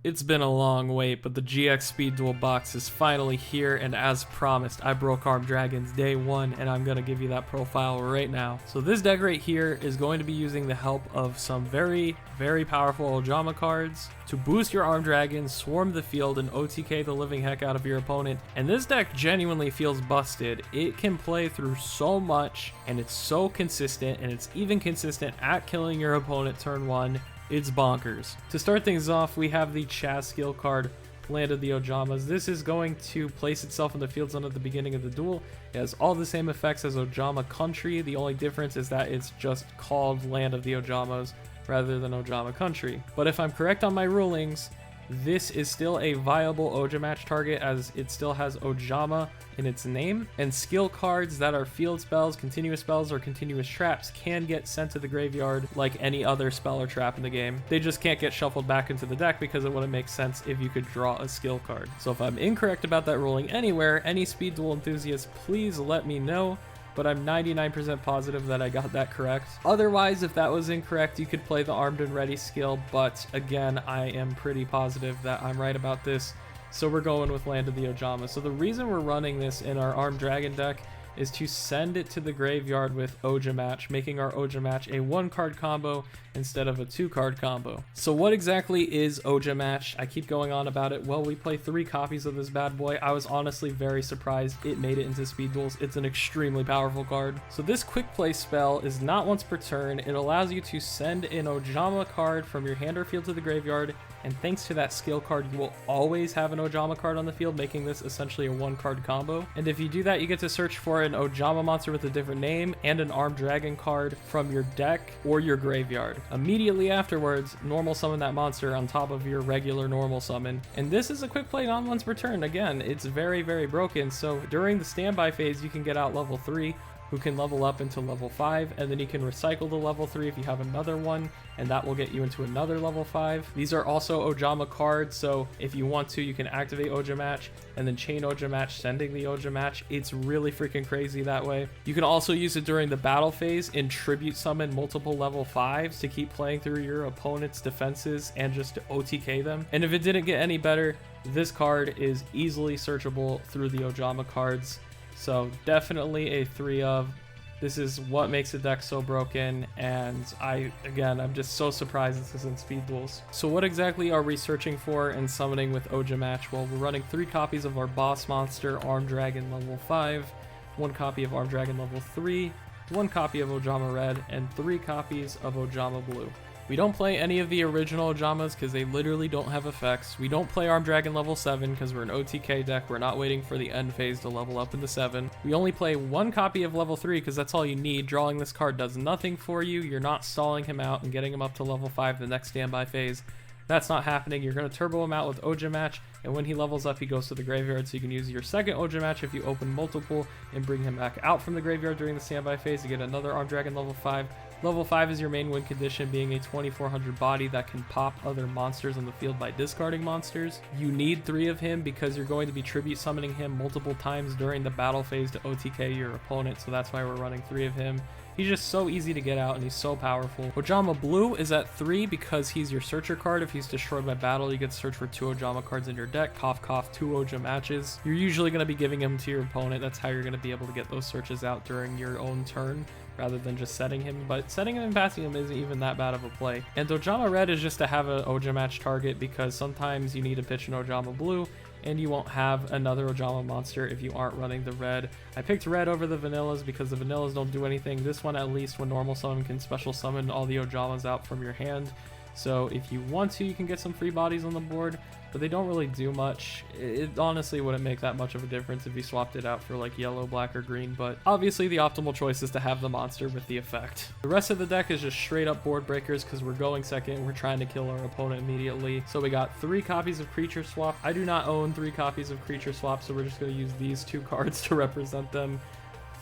It's been a long wait, but the GX Speed Duel box is finally here, and as promised, I broke Armed Dragons day one, and I'm gonna give you that profile right now. So this deck right here is going to be using the help of some very powerful Ojama cards to boost your Armed Dragons, swarm the field, and OTK the living heck out of your opponent. And this deck genuinely feels busted. It can play through so much, and it's so consistent, and it's even consistent at killing your opponent turn one. It's bonkers. To start things off, we have the Chaz skill card, Land of the Ojamas. This is going to place itself in the field zone at the beginning of the duel. It has all the same effects as Ojama Country. The only difference is that it's just called Land of the Ojamas rather than Ojama Country. But if I'm correct on my rulings, this is still a viable Ojama Match target, as it still has Ojama in its name, and skill cards that are field spells, or continuous traps can get sent to the graveyard like any other spell or trap in the game. They just can't get shuffled back into the deck because it wouldn't make sense if you could draw a skill card. So if I'm incorrect about that ruling anywhere, any Speed Duel enthusiasts, please let me know. But I'm 99% positive that I got that correct. Otherwise, if that was incorrect, you could play the Armed and Ready skill, but again, I am pretty positive that I'm right about this, so we're going with Land of the Ojama. So the reason we're running this in our Armed Dragon deck is to send it to the graveyard with Ojama Match, making our Ojama Match a 1-card combo instead of a 2-card combo. So what exactly is Ojama Match? I keep going on about it. Well, we play 3 copies of this bad boy. I was honestly very surprised it made it into Speed Duels. It's an extremely powerful card. So this quick play spell is not once per turn. It allows you to send an Ojama card from your hand or field to the graveyard, and thanks to that skill card, you will always have an Ojama card on the field, making this essentially a 1-card combo. And if you do that, you get to search for an Ojama monster with a different name and an Armed Dragon card from your deck or your graveyard. Immediately afterwards, normal summon that monster on top of your regular normal summon. And this is a quick play non once per turn. Again, it's very broken. So during the standby phase, you can get out level 3, who can level up into level 5, and then you can recycle the level 3 if you have another one, and that will get you into another level 5. These are also Ojama cards, so if you want to, you can activate Ojama Match and then chain Ojama Match, sending the Ojama Match. It's really freaking crazy that way. You can also use it during the battle phase and tribute summon multiple level 5s to keep playing through your opponent's defenses and just to OTK them. And if it didn't get any better, this card is easily searchable through the Ojama cards. So definitely a 3 of. This is what makes the deck so broken, and I'm just so surprised this is in Speed Duels. So what exactly are we searching for and summoning with Ojama Match? Well, we're running 3 copies of our boss monster, Armed Dragon level 5, 1 copy of Armed Dragon level 3, 1 copy of Ojama Red, and 3 copies of Ojama Blue. We don't play any of the original Ojamas because they literally don't have effects. We don't play Armed Dragon level 7 because we're an OTK deck. We're not waiting for the end phase to level up into 7. We only play 1 copy of level 3 because that's all you need. Drawing this card does nothing for you. You're not stalling him out and getting him up to level 5 the next standby phase. That's not happening. You're going to turbo him out with Ojama Match, and when he levels up, he goes to the graveyard, so you can use your second Ojama Match if you open multiple and bring him back out from the graveyard during the standby phase to get another Armed Dragon level 5. Level 5 is your main win condition, being a 2400 body that can pop other monsters on the field by discarding monsters. You need 3 of him because you're going to be tribute summoning him multiple times during the battle phase to OTK your opponent, so that's why we're running 3 of him. He's just so easy to get out, and he's so powerful. Ojama Blue is at 3 because he's your searcher card. If he's destroyed by battle, you get to search for 2 Ojama cards in your deck. Cough, cough, 2 Ojama Matches. You're usually going to be giving him to your opponent. That's how you're going to be able to get those searches out during your own turn, rather than just setting him. But setting him and passing him isn't even that bad of a play. And Ojama Red is just to have an Ojama Match target because sometimes you need to pitch an Ojama Blue, and you won't have another Ojama monster if you aren't running the red. I picked red over the vanillas because the vanillas don't do anything. This one, at least, when normal summon, can special summon all the Ojamas out from your hand. So if you want to, you can get some free bodies on the board, but they don't really do much. It honestly wouldn't make that much of a difference if you swapped it out for like yellow, black, or green, but obviously the optimal choice is to have the monster with the effect. The rest of the deck is just straight up board breakers because we're going second. We're trying to kill our opponent immediately. So we got 3 copies of Creature Swap. I do not own 3 copies of Creature Swap, so we're just going to use these 2 cards to represent them.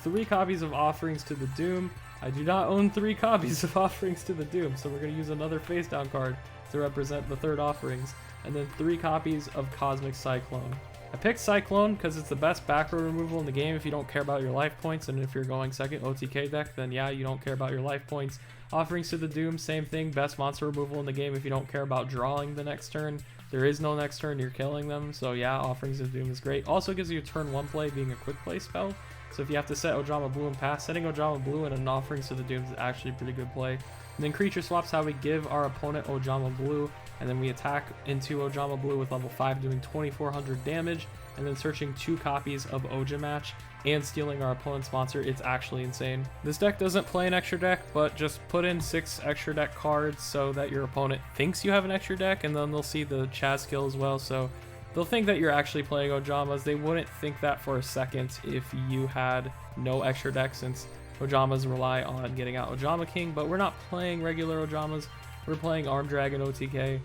3 copies of Offerings to the Doom. I do not own 3 copies of Offerings to the Doom, so we're going to use another face down card to represent the 3rd Offerings, and then 3 copies of Cosmic Cyclone. I picked Cyclone because it's the best back row removal in the game if you don't care about your life points, and if you're going second OTK deck, then yeah, you don't care about your life points. Offerings to the Doom, same thing, best monster removal in the game if you don't care about drawing the next turn. there is no next turn, you're killing them. So yeah, Offerings of Doom is great. Also gives you a turn 1 play being a quick play spell. So if you have to set Ojama Blue and pass, setting Ojama Blue and an Offerings to the Doom is actually a pretty good play. And then creature swaps, how we give our opponent Ojama Blue, and then we attack into Ojama Blue with level 5 doing 2400 damage, and then searching 2 copies of Ojama Match and stealing our opponent's monster. It's actually insane. This deck doesn't play an extra deck, but just put in 6 extra deck cards so that your opponent thinks you have an extra deck, and then they'll see the Chaz skill as well, so they'll think that you're actually playing Ojamas. They wouldn't think that for a second if you had no extra deck, since Ojamas rely on getting out Ojama King, but we're not playing regular Ojamas, we're playing Armed Dragon OTK.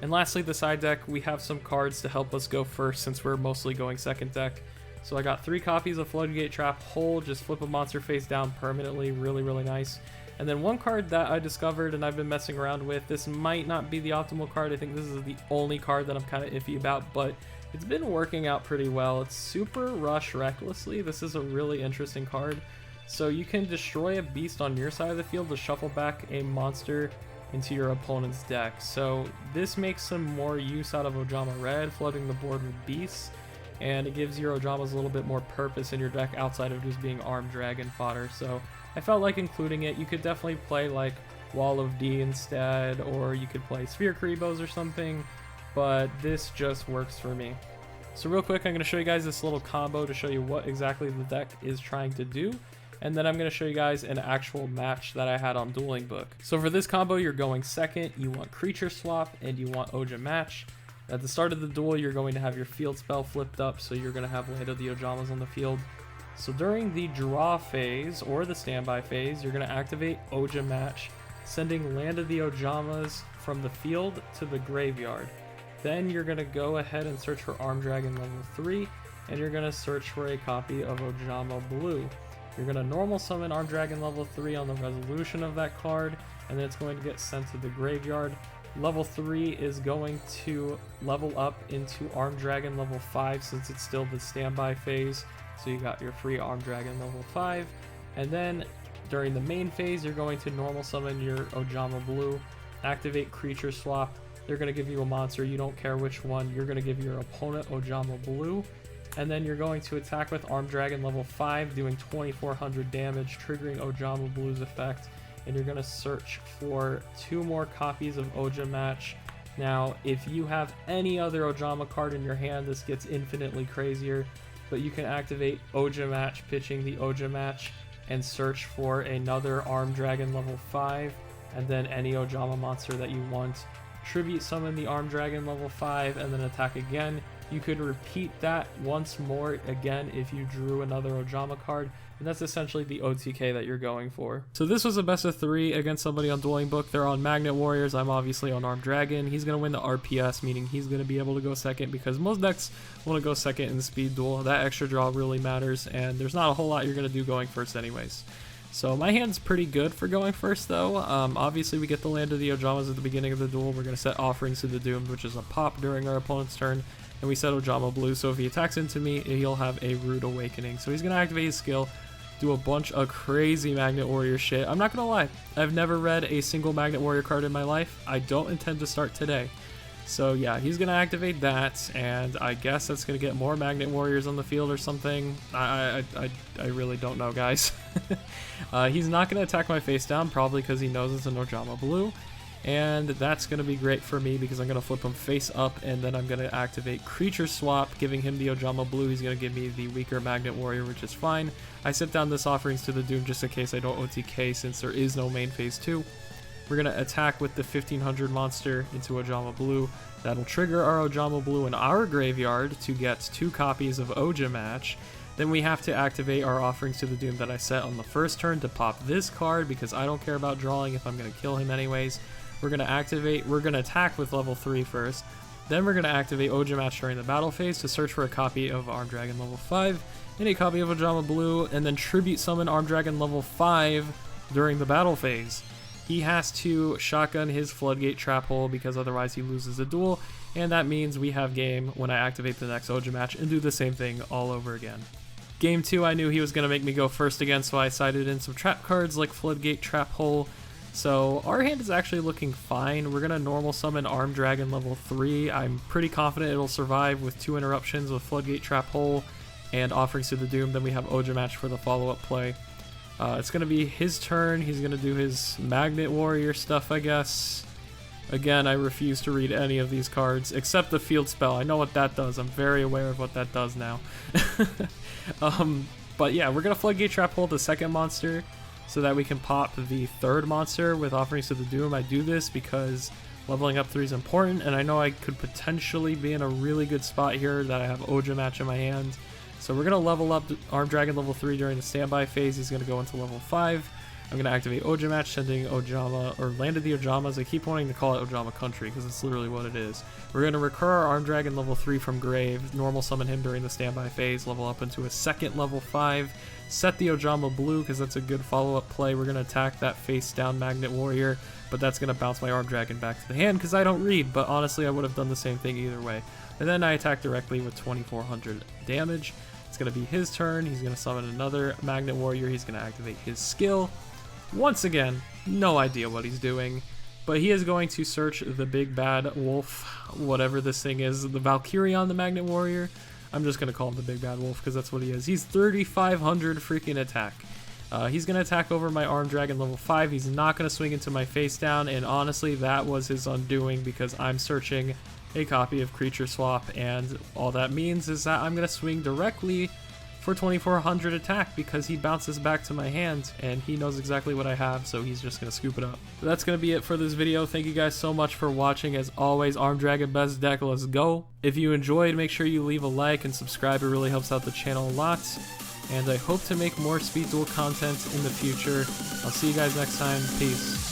And lastly, the side deck, we have some cards to help us go first since we're mostly going second deck. So I got 3 copies of Floodgate Trap Hole, just flip a monster face down permanently, really, really nice. And then 1 card that I discovered and I've been messing around with, this might not be the optimal card, I think this is the only card that I'm kind of iffy about, but it's been working out pretty well. It's Super Rush Recklessly. This is a really interesting card. So you can destroy a beast on your side of the field to shuffle back a monster into your opponent's deck. So this makes some more use out of Ojama Red, flooding the board with beasts, and it gives your Ojamas a little bit more purpose in your deck outside of just being Armed Dragon fodder. So I felt like including it. You could definitely play like Wall of D instead, or you could play Sphere Karibos or something, but this just works for me. So real quick, I'm going to show you guys this little combo to show you what exactly the deck is trying to do. And then I'm going to show you guys an actual match that I had on Dueling Book. So for this combo, you're going second, you want Creature Swap, and you want Ojama Match. At the start of the duel, you're going to have your field spell flipped up, so you're going to have Land of the Ojamas on the field. So during the draw phase, or the standby phase, you're going to activate Ojama Match, sending Land of the Ojamas from the field to the graveyard. Then you're going to go ahead and search for Armed Dragon level 3, and you're going to search for a copy of Ojama Blue. You're going to normal summon Armed Dragon level 3 on the resolution of that card, and then it's going to get sent to the graveyard. Level 3 is going to level up into Armed Dragon level 5 since it's still the standby phase, so you got your free Armed Dragon level 5. And then during the main phase, you're going to normal summon your Ojama Blue, activate Creature Swap. They're going to give you a monster, you don't care which one. You're going to give your opponent Ojama Blue, and then you're going to attack with Armed Dragon level 5, doing 2400 damage, triggering Ojama Blue's effect, and you're going to search for 2 more copies of Ojama Match. Now, if you have any other Ojama card in your hand, this gets infinitely crazier, but you can activate Ojama Match, pitching the Ojama Match, and search for another Armed Dragon level 5, and then any Ojama monster that you want. Tribute summon the Armed Dragon level 5, and then attack again. You could repeat that once more again if you drew another Ojama card, and that's essentially the OTK that you're going for. So this was a best of 3 against somebody on Dueling Book. They're on Magnet Warriors, I'm obviously on Armed Dragon. He's going to win the RPS, meaning he's going to be able to go second, because most decks want to go second in the speed duel. That extra draw really matters, and there's not a whole lot you're going to do going first anyways. So my hand's pretty good for going first though. Obviously we get the Land of the Ojamas at the beginning of the duel. We're going to set Offerings to the Doomed, which is a pop during our opponent's turn. And we set Ojama Blue, so if he attacks into me, he'll have a Rude Awakening. So he's going to activate his skill, do a bunch of crazy Magnet Warrior shit. I'm not going to lie, I've never read a single Magnet Warrior card in my life. I don't intend to start today. So yeah, he's going to activate that, and I guess that's going to get more Magnet Warriors on the field or something. I really don't know, guys. He's not going to attack my face down, probably because he knows it's an Ojama Blue. And that's going to be great for me because I'm going to flip him face up, and then I'm going to activate Creature Swap, giving him the Ojama Blue. He's going to give me the weaker Magnet Warrior, which is fine. I set down this Offerings to the Doom just in case I don't OTK, since there is no main phase 2. We're going to attack with the 1500 monster into Ojama Blue. That'll trigger our Ojama Blue in our graveyard to get 2 copies of Ojama Match. Then we have to activate our Offerings to the Doom that I set on the first turn to pop this card, because I don't care about drawing if I'm going to kill him anyways. We're going to attack with level 3 first. Then we're going to activate Ojama Match during the battle phase to search for a copy of Armed Dragon level 5 and a copy of Ojama Blue, and then tribute summon Armed Dragon level 5 during the battle phase. He has to shotgun his Floodgate Trap Hole because otherwise he loses the duel, and that means we have game when I activate the next Ojama Match and do the same thing all over again. Game 2, I knew he was going to make me go first again, so I sided in some trap cards like Floodgate Trap Hole. So our hand is actually looking fine. We're going to normal summon Arm Dragon level 3. I'm pretty confident it'll survive with 2 interruptions with Floodgate Trap Hole and Offerings to the Doom. Then we have Ojama Match for the follow-up play. It's going to be his turn. He's going to do his Magnet Warrior stuff, I guess. Again, I refuse to read any of these cards except the field spell. I know what that does. I'm very aware of what that does now. But yeah, we're going to Floodgate Trap Hole the second monster so that we can pop the third monster with Offerings to the Doom. I do this because leveling up 3 is important, and I know I could potentially be in a really good spot here that I have Ojama Match in my hand. So we're going to level up Arm Dragon level 3 during the standby phase. He's going to go into level 5. I'm going to activate Ojama Match, sending Ojama, or Landed the Ojamas. I keep wanting to call it Ojama Country because it's literally what it is. We're going to recur our Arm Dragon level 3 from grave, normal summon him during the standby phase, level up into a second level 5, set the Ojama blue because that's a good follow-up play. We're going to attack that face down Magnet Warrior, but that's going to bounce my Arm Dragon back to the hand because I don't read, but honestly I would have done the same thing either way. And then I attack directly with 2400 damage. It's going to be his turn. He's going to summon another Magnet Warrior. He's going to activate his skill. Once again, no idea what he's doing, but he is going to search the big bad wolf, whatever this thing is, the Valkyrion, the Magnet Warrior. I'm just going to call him the big bad wolf because that's what he is. He's 3,500 freaking attack. He's going to attack over my Arm Dragon level 5. He's not going to swing into my face down, and honestly, that was his undoing because I'm searching a copy of Creature Swap, and all that means is that I'm going to swing directly for 2400 attack because he bounces back to my hand and he knows exactly what I have, so he's just gonna scoop it up. But that's gonna be it for this video. Thank you guys so much for watching. As always, Arm Dragon best deck, let's go. If you enjoyed, make sure you leave a like and subscribe. It really helps out the channel a lot, and I hope to make more Speed Duel content in the future. I'll see you guys next time. Peace.